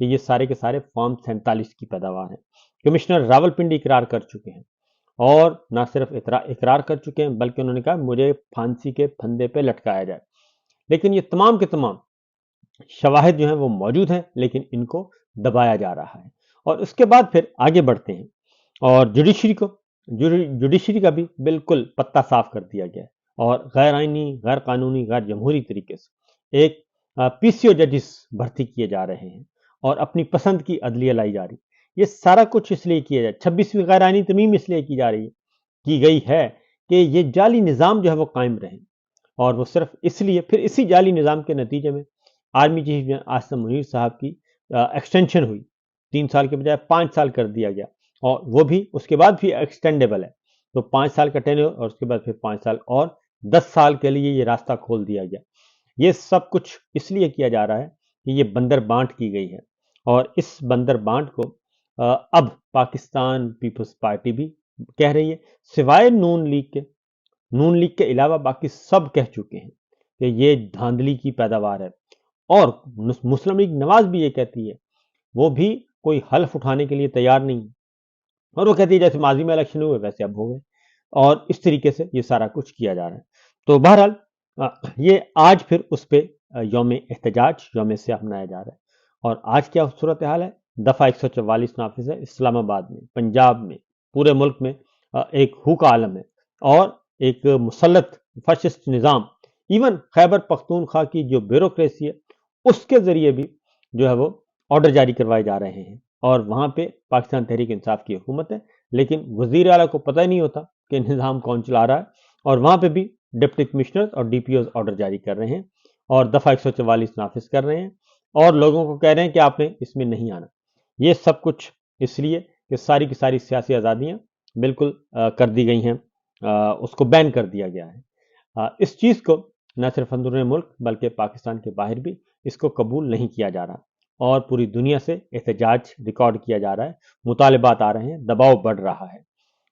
کہ یہ سارے کے سارے فارم 47 کی پیداوار ہیں۔ کمشنر راولپنڈی اقرار کر چکے ہیں، اور نہ صرف اقرار کر چکے ہیں بلکہ انہوں نے کہا مجھے پھانسی کے پھندے پہ لٹکایا جائے۔ لیکن یہ تمام کے تمام شواہد جو ہیں وہ موجود ہیں، لیکن ان کو دبایا جا رہا ہے۔ اور اس کے بعد پھر آگے بڑھتے ہیں، اور جوڈیشری کا بھی بالکل پتہ صاف کر دیا گیا ہے، اور غیر آئینی، غیر قانونی، غیر جمہوری طریقے سے ایک پی سی او ججز بھرتی کیے جا رہے ہیں، اور اپنی پسند کی عدلیہ لائی جا رہی ہے۔ یہ سارا کچھ اس لیے کیا جائے، 26ویں غیر آئینی ترمیم اس لیے کی گئی ہے کہ یہ جعلی نظام جو ہے وہ قائم رہے، اور وہ صرف اس لیے پھر اسی جعلی نظام کے نتیجے میں آرمی چیف عاصم منیر صاحب کی ایکسٹینشن ہوئی، 3 سال کے بجائے 5 سال کر دیا گیا، اور وہ بھی اس کے بعد بھی ایکسٹینڈیبل ہے، تو 5 سال کا ٹینیور، اور اس کے بعد پھر 5 سال اور 10 سال کے لیے یہ راستہ کھول دیا گیا۔ یہ سب کچھ اس لیے کیا جا رہا ہے کہ یہ بندر بانٹ کی گئی ہے، اور اس بندر بانٹ کو اب پاکستان پیپلز پارٹی بھی کہہ رہی ہے، سوائے نون لیگ کے علاوہ باقی سب کہہ چکے ہیں کہ یہ دھاندلی کی پیداوار ہے، اور مسلم لیگ نواز بھی یہ کہتی ہے، وہ بھی کوئی حلف اٹھانے کے لیے تیار نہیں، اور وہ کہتی ہے جیسے ماضی میں الیکشن ہوئے ویسے اب ہو گئے، اور اس طریقے سے یہ سارا کچھ کیا جا رہا ہے۔ تو بہرحال یہ آج پھر اس پہ یوم احتجاج، یوم سیاہ منایا جا رہا ہے، اور آج کیا صورتحال ہے؟ دفعہ 144 نافذ ہے اسلام آباد میں، پنجاب میں، پورے ملک میں ایک ہو کا عالم ہے، اور ایک مسلط فاشسٹ نظام، ایون خیبر پختونخوا کی جو بیوروکریسی ہے اس کے ذریعے بھی جو ہے وہ آرڈر جاری کروائے جا رہے ہیں، اور وہاں پہ پاکستان تحریک انصاف کی حکومت ہے، لیکن وزیر اعلیٰ کو پتہ ہی نہیں ہوتا کہ نظام کون چلا رہا ہے، اور وہاں پہ بھی ڈپٹی کمشنر اور ڈی پی اوز آرڈر جاری کر رہے ہیں، اور دفعہ 144 نافذ کر رہے ہیں، اور لوگوں کو کہہ رہے ہیں کہ آپ نے اس میں نہیں آنا۔ یہ سب کچھ اس لیے کہ ساری کی ساری سیاسی آزادیاں بالکل کر دی گئی ہیں، اس کو بین کر دیا گیا ہے۔ اس چیز کو نہ صرف اندرون ملک بلکہ پاکستان کے باہر بھی اس کو قبول نہیں کیا جا رہا، اور پوری دنیا سے احتجاج ریکارڈ کیا جا رہا ہے، مطالبات آ رہے ہیں، دباؤ بڑھ رہا ہے،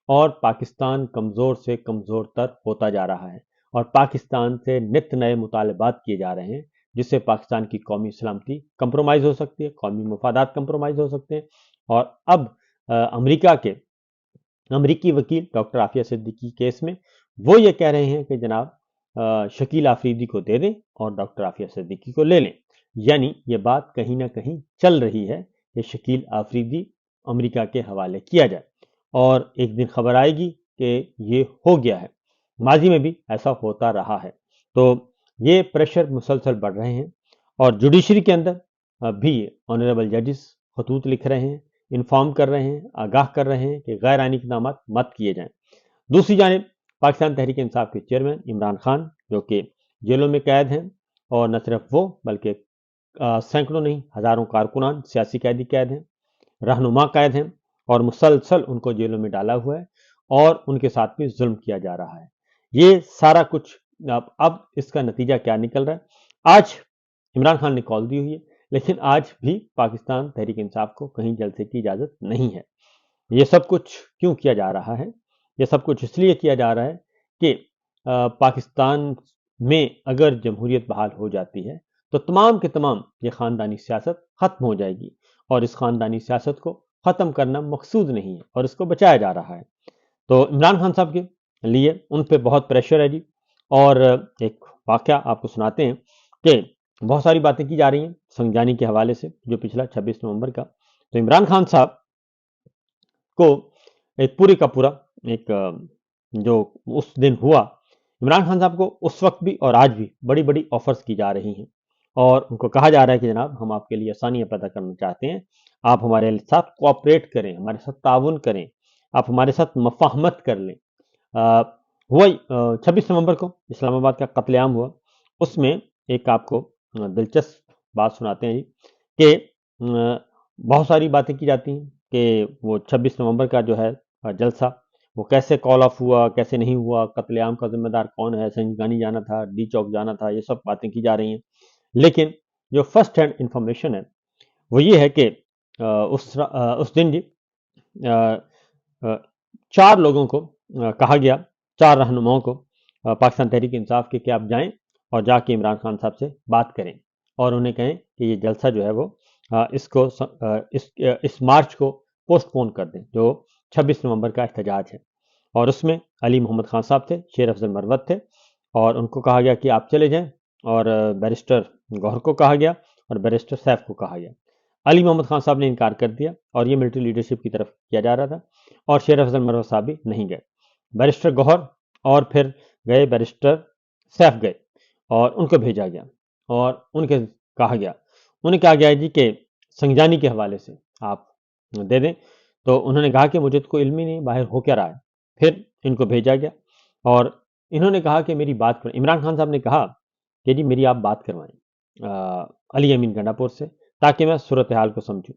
اور پاکستان کمزور سے کمزور تر ہوتا جا رہا ہے، اور پاکستان سے نت نئے مطالبات کیے جا رہے ہیں جس سے پاکستان کی قومی سلامتی کمپرومائز ہو سکتی ہے، قومی مفادات کمپرومائز ہو سکتے ہیں۔ اور اب امریکی وکیل ڈاکٹر عافیہ صدیقی کیس میں وہ یہ کہہ رہے ہیں کہ جناب شکیل آفریدی کو دے دیں اور ڈاکٹر عافیہ صدیقی کو لے لیں، یعنی یہ بات کہیں نہ کہیں چل رہی ہے کہ شکیل آفریدی امریکہ کے حوالے کیا جائے، اور ایک دن خبر آئے گی کہ یہ ہو گیا ہے۔ ماضی میں بھی ایسا ہوتا رہا ہے، تو یہ پریشر مسلسل بڑھ رہے ہیں، اور جوڈیشری کے اندر بھی آنریبل ججز خطوط لکھ رہے ہیں، انفارم کر رہے ہیں، آگاہ کر رہے ہیں کہ غیر آئینی اقدامات مت کیے جائیں۔ دوسری جانب پاکستان تحریک انصاف کے چیئرمین عمران خان جو کہ جیلوں میں قید ہیں، اور نہ صرف وہ بلکہ سینکڑوں نہیں ہزاروں کارکنان سیاسی قیدی قید ہیں، رہنما قید ہیں، اور مسلسل ان کو جیلوں میں ڈالا ہوا ہے، اور ان کے ساتھ بھی ظلم کیا جا رہا ہے۔ یہ سارا کچھ اب اس کا نتیجہ کیا نکل رہا ہے؟ آج عمران خان نے کال دی ہوئی ہے، لیکن آج بھی پاکستان تحریک انصاف کو کہیں جلسے کی اجازت نہیں ہے۔ یہ سب کچھ کیوں کیا جا رہا ہے؟ یہ سب کچھ اس لیے کیا جا رہا ہے کہ پاکستان میں اگر جمہوریت بحال ہو جاتی ہے تو تمام کے تمام یہ خاندانی سیاست ختم ہو جائے گی، اور اس خاندانی سیاست کو ختم کرنا مقصود نہیں ہے، اور اس کو بچایا جا رہا ہے۔ تو عمران خان صاحب کے لیے ان پہ بہت پریشر ہے جی، اور ایک واقعہ آپ کو سناتے ہیں کہ بہت ساری باتیں کی جا رہی ہیں سنگجانی کے حوالے سے، جو پچھلا 26 نومبر کا، تو عمران خان صاحب کو ایک پورے کا پورا ایک جو اس دن ہوا، عمران خان صاحب کو اس وقت بھی اور آج بھی بڑی بڑی آفرز کی جا رہی ہیں، اور ان کو کہا جا رہا ہے کہ جناب ہم آپ کے لیے آسانیاں پیدا کرنا چاہتے ہیں، آپ ہمارے ساتھ کوآپریٹ کریں، ہمارے ساتھ تعاون کریں، آپ ہمارے ساتھ مفاہمت کر لیں۔ ہوا 26 نومبر کو اسلام آباد کا قتل عام ہوا، اس میں ایک آپ کو دلچسپ بات سناتے ہیں جی کہ بہت ساری باتیں کی جاتی ہیں کہ وہ 26 نومبر کا جو ہے جلسہ وہ کیسے کال آف ہوا، کیسے نہیں ہوا، قتل عام کا ذمہ دار کون ہے، سنجگانی جانا تھا، ڈی چوک جانا تھا، یہ سب باتیں کی جا رہی ہیں، لیکن جو فرسٹ ہینڈ انفارمیشن ہے وہ یہ ہے کہ اس دن جی 4 لوگوں کو کہا گیا، 4 رہنماؤں کو پاکستان تحریک انصاف کے کہ آپ جائیں اور جا کے عمران خان صاحب سے بات کریں، اور انہیں کہیں کہ یہ جلسہ جو ہے وہ اس مارچ کو پوسٹ پون کر دیں جو 26 نومبر کا احتجاج ہے۔ اور اس میں علی محمد خان صاحب تھے، شیر افضل مروت تھے، اور ان کو کہا گیا کہ آپ چلے جائیں، اور بیرسٹر گوہر کو کہا گیا اور بیرسٹر سیف کو کہا گیا۔ علی محمد خان صاحب نے انکار کر دیا اور یہ ملٹری لیڈرشپ کی طرف کیا جا رہا تھا، اور شیر افضل مروت صاحب بھی نہیں گئے۔ بیرسٹر گوہر اور پھر گئے بیرسٹر سیف گئے اور ان کو بھیجا گیا اور انہیں کہا گیا جی کہ سنگجانی کے حوالے سے آپ دے دیں، تو انہوں نے کہا کہ مجھے تو کوئی علم ہی نہیں باہر ہو کیا رہا ہے۔ پھر ان کو بھیجا گیا اور انہوں نے کہا کہ میری بات کریں۔ عمران خان صاحب نے کہا کہ جی میری آپ بات کروائیں علی امین گنڈا پور سے، تاکہ میں صورتحال کو سمجھوں،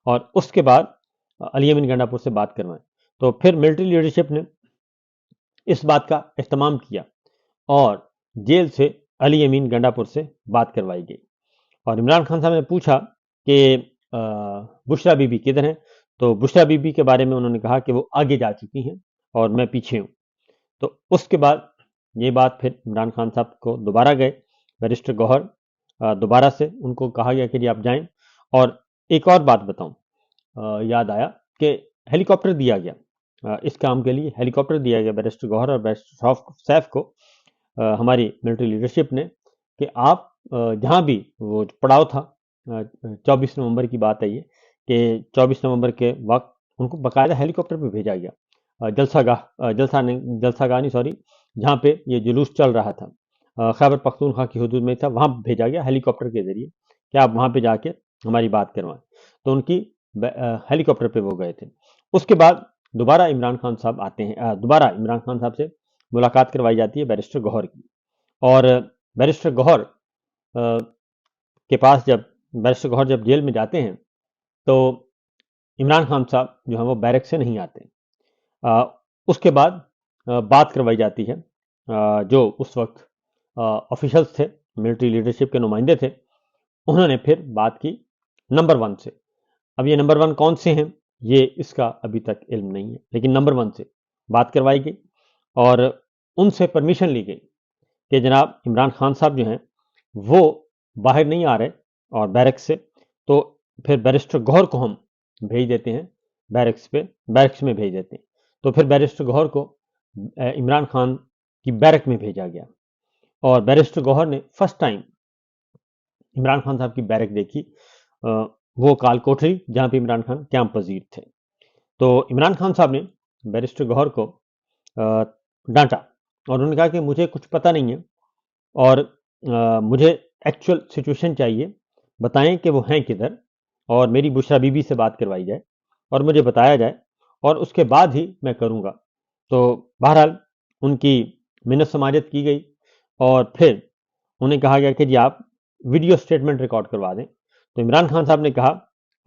اور اس کے بعد علی امین گنڈا پور سے بات کروائیں۔ تو پھر ملٹری لیڈرشپ نے اس بات کا اہتمام کیا اور جیل سے علی امین گنڈا پور سے بات کروائی گئی، اور عمران خان صاحب نے پوچھا کہ بشرا بی بی کدھر ہیں، تو بشرا بی بی کے بارے میں انہوں نے کہا کہ وہ آگے جا چکی ہیں اور میں پیچھے ہوں۔ تو اس کے بعد یہ بات پھر عمران خان صاحب کو دوبارہ گئے بیرسٹر گوہر، دوبارہ سے ان کو کہا گیا کہ جی آپ جائیں۔ اور ایک اور بات بتاؤں، یاد آیا کہ ہیلی کاپٹر دیا گیا، اس کام کے لیے ہیلی کاپٹر دیا گیا بیرسٹر گوہر اور بیرسٹر سیف کو، ہماری ملٹری لیڈرشپ نے، کہ آپ جہاں بھی وہ پڑاؤ تھا، 24 نومبر کی بات ہے یہ، کہ 24 نومبر کے وقت ان کو باقاعدہ ہیلی کاپٹر پہ بھیجا گیا جلسہ گاہ جہاں پہ یہ جلوس چل رہا تھا، خیبر پختونخوا کی حدود میں تھا، وہاں بھیجا گیا ہیلی کاپٹر کے ذریعے کہ آپ وہاں پہ جا کے ہماری بات کروائیں۔ تو ان کی ہیلی کاپٹر پہ وہ گئے تھے۔ اس کے بعد دوبارہ عمران خان صاحب آتے ہیں، دوبارہ عمران خان صاحب سے ملاقات کروائی جاتی ہے بیرسٹر گوہر کی، اور بیرسٹر گوہر کے پاس بیرسٹر گوہر جب جیل میں جاتے ہیں تو عمران خان صاحب جو ہیں وہ بیرک سے نہیں آتے۔ اس کے بعد بات کروائی جاتی ہے، جو اس وقت آفیشلز تھے، ملٹری لیڈرشپ کے نمائندے تھے، انہوں نے پھر بات کی نمبر 1 سے۔ اب یہ نمبر 1 کون سے ہیں یہ اس کا ابھی تک علم نہیں ہے، لیکن نمبر 1 سے بات کروائی گئی اور ان سے پرمیشن لی گئی کہ جناب عمران خان صاحب جو ہیں وہ باہر نہیں آ رہے اور بیرکس سے، تو پھر بیرسٹر گوہر کو ہم بھیج دیتے ہیں بیرکس میں بھیج دیتے ہیں۔ تو پھر بیرسٹر گوہر کو عمران خان کی بیرک میں بھیجا گیا، اور بیرسٹر گوہر نے فرسٹ ٹائم عمران خان صاحب کی بیرک دیکھی، وہ کال کوٹری جہاں پہ عمران خان کیمپ پذیر تھے۔ تو عمران خان صاحب نے بیرسٹر گوہر کو ڈانٹا اور انہوں نے کہا کہ مجھے کچھ پتہ نہیں ہے اور مجھے ایکچوئل سچویشن چاہیے، بتائیں کہ وہ ہیں کدھر، اور میری بشرا بی بی سے بات کروائی جائے اور مجھے بتایا جائے، اور اس کے بعد ہی میں کروں گا۔ تو بہرحال ان کی منت سماجت کی گئی اور پھر انہیں کہا گیا کہ جی آپ ویڈیو اسٹیٹمنٹ ریکارڈ کروا دیں۔ تو عمران خان صاحب نے کہا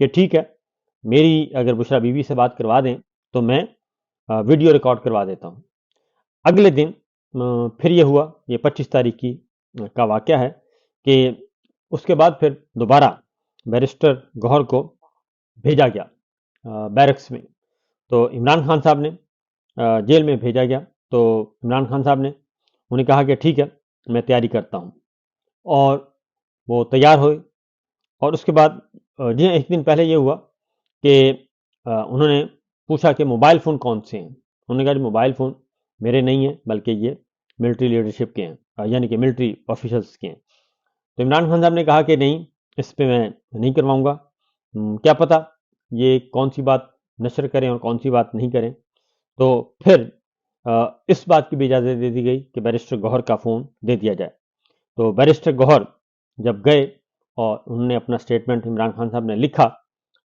کہ ٹھیک ہے، میری اگر بشرا بی بی سے بات کروا دیں تو میں ویڈیو ریکارڈ کروا دیتا ہوں۔ اگلے دن پھر یہ ہوا، یہ 25 تاریخ کا واقعہ ہے کہ اس کے بعد پھر دوبارہ بیرسٹر گوہر کو بھیجا گیا بیرکس میں۔ تو عمران خان صاحب نے جیل میں بھیجا گیا، تو عمران خان صاحب نے انہیں کہا کہ ٹھیک ہے میں تیاری کرتا ہوں، اور وہ تیار ہوئے۔ اور اس کے بعد جی ایک دن پہلے یہ ہوا کہ انہوں نے پوچھا کہ موبائل فون کون سے ہیں، انہوں نے کہا کہ موبائل فون میرے نہیں ہیں بلکہ یہ ملٹری لیڈرشپ کے ہیں، یعنی کہ ملٹری آفیشلز کے ہیں۔ تو عمران خان صاحب نے کہا کہ نہیں، اس پہ میں نہیں کرواؤں گا، کیا پتہ یہ کون سی بات نشر کریں اور کون سی بات نہیں کریں۔ تو پھر اس بات کی بھی اجازت دے دی گئی کہ بیرسٹر گوہر کا فون دے دیا جائے۔ تو بیرسٹر گوہر جب گئے اور انہوں نے اپنا اسٹیٹمنٹ عمران خان صاحب نے لکھا،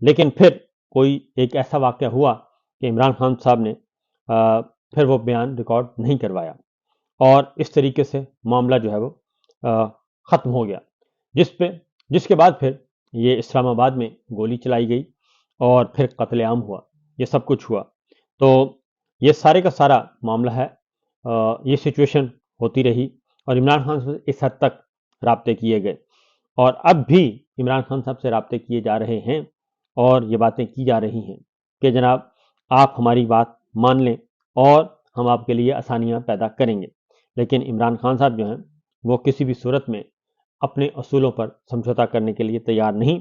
لیکن پھر کوئی ایک ایسا واقعہ ہوا کہ عمران خان صاحب نے پھر وہ بیان ریکارڈ نہیں کروایا، اور اس طریقے سے معاملہ جو ہے وہ ختم ہو گیا، جس کے بعد پھر یہ اسلام آباد میں گولی چلائی گئی اور پھر قتل عام ہوا، یہ سب کچھ ہوا۔ تو یہ سارے کا سارا معاملہ ہے، یہ سچویشن ہوتی رہی اور عمران خان سے اس حد تک رابطے کیے گئے، اور اب بھی عمران خان صاحب سے رابطے کیے جا رہے ہیں اور یہ باتیں کی جا رہی ہیں کہ جناب آپ ہماری بات مان لیں اور ہم آپ کے لیے آسانیاں پیدا کریں گے۔ لیکن عمران خان صاحب جو ہیں وہ کسی بھی صورت میں اپنے اصولوں پر سمجھوتہ کرنے کے لیے تیار نہیں،